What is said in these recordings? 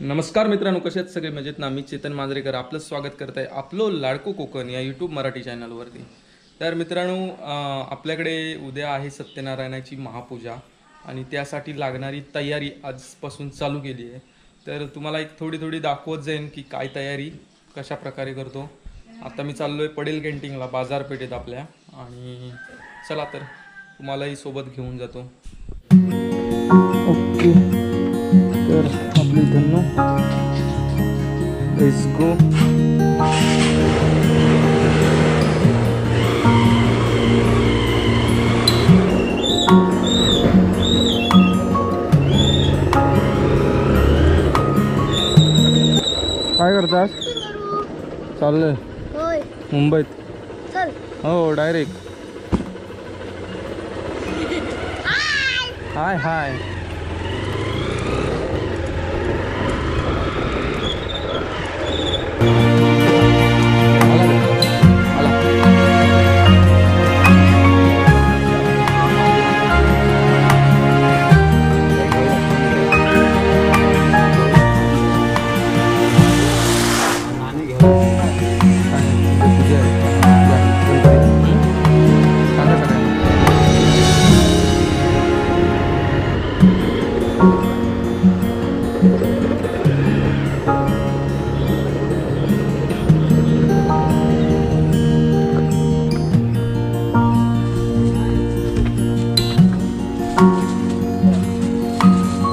नमस्कार मित्रांनो, कसे आहेत सगळे? मजेत ना? मी चेतन मांजरेकर आपलं स्वागत करत आहे आपलं लाडको कोकण या यूट्यूब मराठी चॅनलवरती. तर मित्रांनो, आपल्याकडे उद्या आहे सत्यनारायणाची महापूजा आणि त्यासाठी लागणारी तयारी आजपासून चालू केली आहे. तर तुम्हाला एक थोडी दाखवत जाईन की काय तयारी कशा प्रकारे करतो. आता मी चाललो आहे पडेल कॅन्टीनला, बाजारपेठेत आपल्या, आणि चला तर तुम्हालाही सोबत घेऊन जातो. ओके, तर आपली धन्नो लेट्स गो. काय करतास? चाललंय मुंबईत. हो, डायरेक्ट. हाय हाय.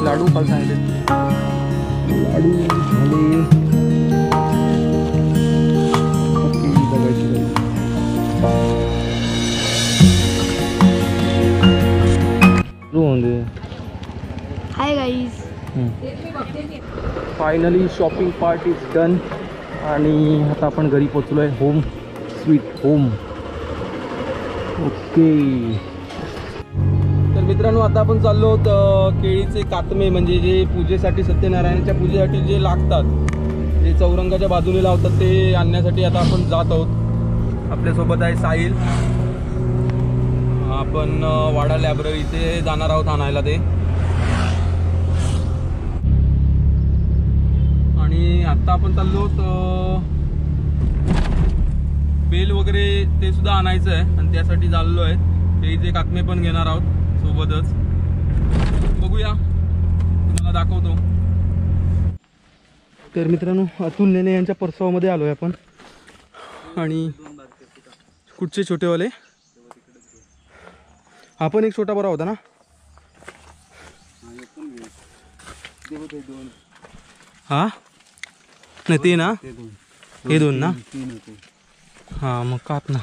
लाडू काल सांगितले, लाडू झाले. ओके, बघायची hi guys. Finally shopping part is done आणि आता आपण घरी पोचलो आहे. Home sweet home. ओके, तर मित्रांनो, आता आपण चाललो आहोत केळीचे कातमे, म्हणजे जे पूजेसाठी, सत्यनारायणाच्या पूजेसाठी जे लागतात, जे चौरंगाच्या बाजूने लावतात, ते आणण्यासाठी आता आपण जात आहोत. आपल्यासोबत आहे साहिल. आपण वाडा लायब्ररीचे जाणार आहोत आणायला ते. आणि आता आपण चाललो बेल वगैरे ते सुद्धा आणायचं आहे आणि त्यासाठी चाललो आहे. केळीचे कातमे पण घेणार आहोत सोबतच. बघूया, तुम्हाला दाखवतो. तर मित्रांनो, अतुल नेने यांच्या परसवामध्ये आलो आहे आपण. आणि कुठचे छोटेवाले? हा पण एक छोटा बरा होता ना. हा नाही, ते ना, हे दोन ना. हा, मग कात ना.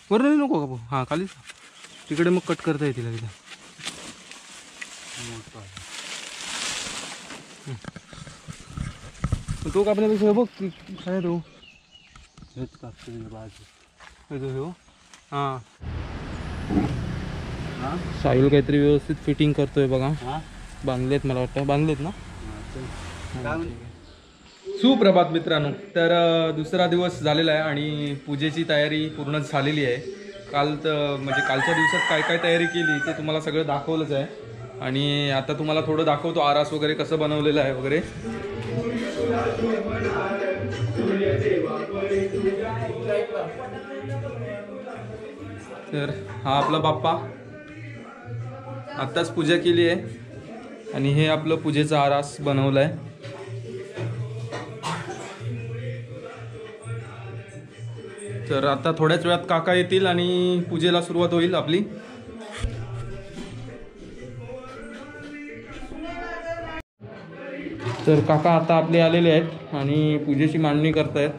वरती नको का भाऊ? हां, खालीच. तिकडे मग कट करता येतील तिला. तो कापण्यापेक्षा बघ काय तो हां. साहिल काहीतरी व्यवस्थित फिटिंग करतोय बघा. बांधलेत, मला वाटतं बांधलेत ना. सुप्रभात मित्रांनो. तर दुसरा दिवस झालेला आहे आणि पूजेची तयारी पूर्ण झालेली आहे. काल तर म्हणजे कालच्या दिवसात काय काय तयारी केली ते तुम्हाला सगळं दाखवलंच आहे. आणि आता तुम्हाला थोडं दाखवतो आरास वगैरे कसं बनवलेलं आहे वगैरे. तर हा आपला बाप्पा, आत्ताच पूजा केली आहे आणि हे आपलं पूजेचं आरास बनवलं आहे. तर आता थोड्याच वेळात काका येतील आणि पूजेला सुरुवात होईल आपली. तर काका आता आपले आलेले आहेत आणि पूजेची मांडणी करतायत.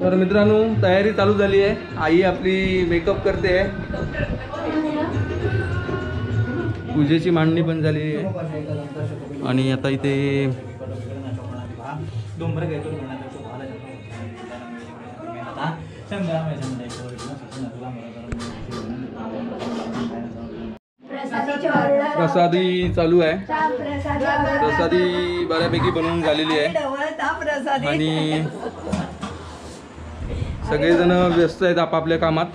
तर मित्रांनो तयारी चालू झाली आहे. आई आपली मेकअप करते आहे. पूजेची मांडणी पण झालेली आहे आणि आता इथे प्रसादी चालू आहे. प्रसादी बऱ्यापैकी बनवून झालेली आहे आणि सगळेजण व्यस्त आहेत आपापल्या कामात.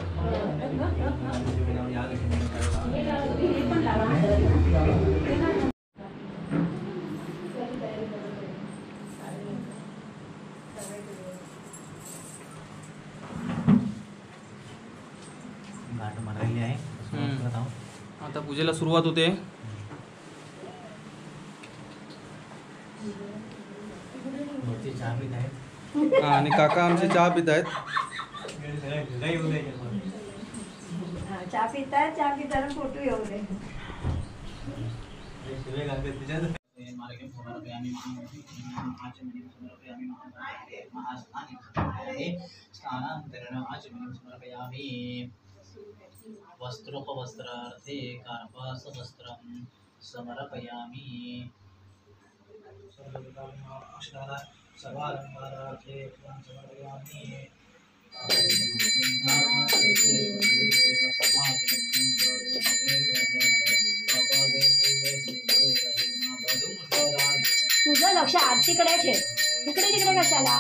आता पूजेला सुरुवात होते. आणि काका आमचे चहा पित आहेत. चहा पिताना फोटो येऊ दे. वस्त्रोपवस्त्रार्थे कार्पासवस्त्रं समर्पयामि. सर्वालंकारार्थे समर्पयामि. तुझं लक्ष आरतीकडे ठेव. इकडे तिकडे कशाला.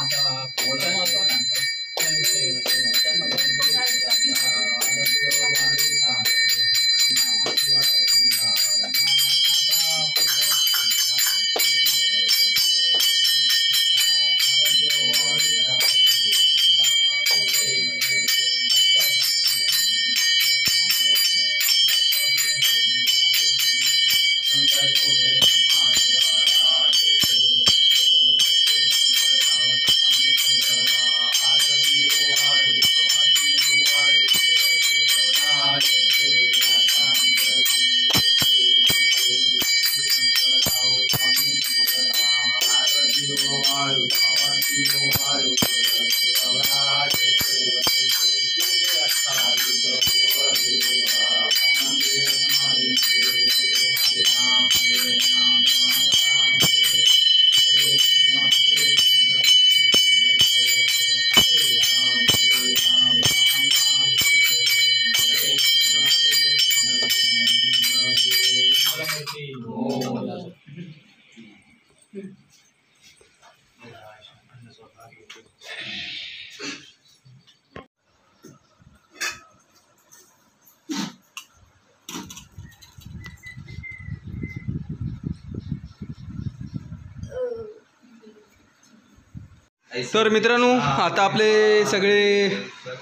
तर मित्रांनो आता आपले सगळे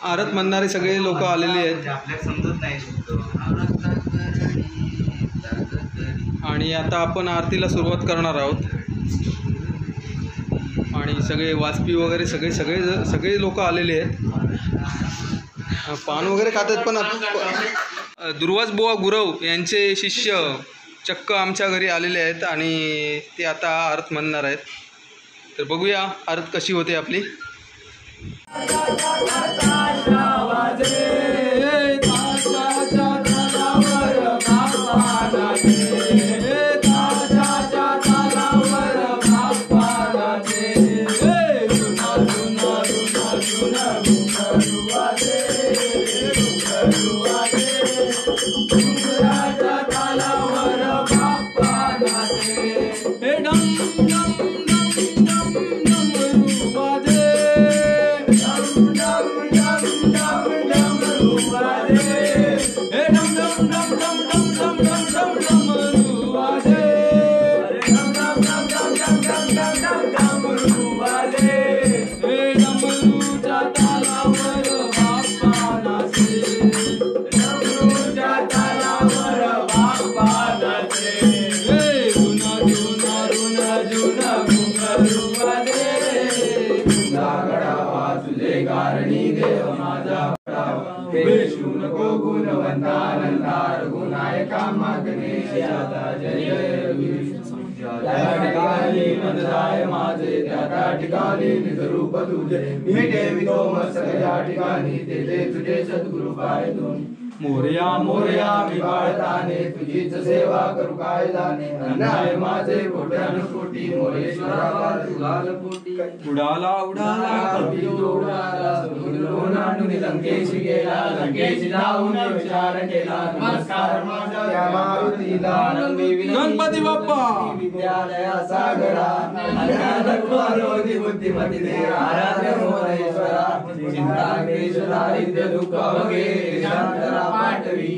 आरत म्हणणारे सगळे लोक आलेले आहेत. आणि आता आपण आरतीला सुरुवात करणार आहोत. आणि सगळे वाजपी वगैरे सगळे लोक आलेले आहेत. पान वगैरे खातात. पण दुर्वास बुवा गुरव यांचे शिष्य चक्क आमच्या घरी आलेले आहेत आणि ते आता आरत म्हणणार आहेत. तर बघूया आरत कशी होते आपली. जय माझे त्या त्या ठिकाणी निजरूप तुझे मी ठेवितो मस्तक या ठिकाणी ते तुझे सद्गुरु पायतून मोरया मोरया मी बाळताने तुझीच सेवा करू काय जाणे अन्याय माझे कोट्यानुकोटी मोरेश्वरा तुलाल पोटी उडाला उडाला कपी उडाला लोणांडून लंकेशी गेला लंकेशी जाऊन विचार केला नमस्कार माझा त्या मारुतीला गणपती बाप्पा विद्यालया सागरा अज्ञानत्वारोधी बुद्धिमती दे आराध्य मोरेश्वरा चिंता क्लेश दारिद्र्य दुःख वगैरे शांतरा पाठवी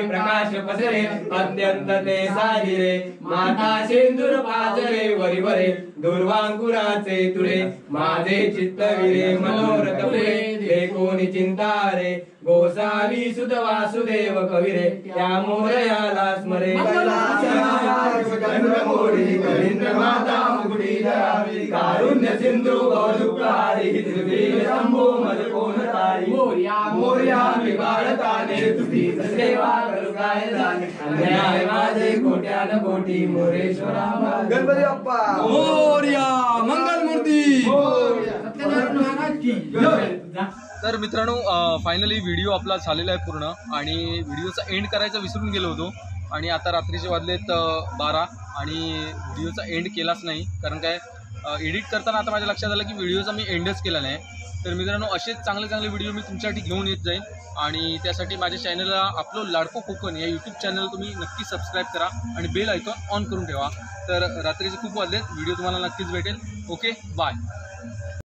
प्रकाश पसरे अत्यंत ते साजिरे माता सिंदूर पाजरे वरी वरे दुर्वांकुराचे तुरे माझे चित्त विरे मनोरथ पुरे हे कोणी चिंता रे गोसावी सुत वासुदेव कविरे त्या मोरयाला स्मरे माता मुकुटी धरावी कारुण्य सिंधू दुःखारी शंभो मज कोण तारी मोरया मी बाळताने तुझी सेवा करू काय जाणे अन्याय माझे कोट्यान कोटी मोरेश्वरा गणपती बाप्पा मोरया मंगल मूर्ती. तर मित्रांनो फायनली व्हिडिओ आपला झालेला आहे पूर्ण आणि व्हिडिओचा एंड करायचा विसरून गेलो होतो आणि आता रात्रीचे वाजलेत 12 आणि व्हिडिओचा एंड केलाच नाही कारण काय एडिट करताना आता माझ्या लक्षात आलं की व्हिडिओचा मी एंडच केला नाही. तर मित्रांनो असेच चांगले चांगले व्हिडिओ मी तुमच्यासाठी घेऊन येत जाईन आणि त्यासाठी माझ्या चॅनलला आपलो लाडको कोकण या यूट्यूब चॅनल तुम्ही नक्की सबस्क्राईब करा आणि बेल आयकॉन ऑन करून ठेवा. तर रात्रीचे खूप वाजलेत व्हिडिओ तुम्हाला नक्कीच भेटेल. Okay bye.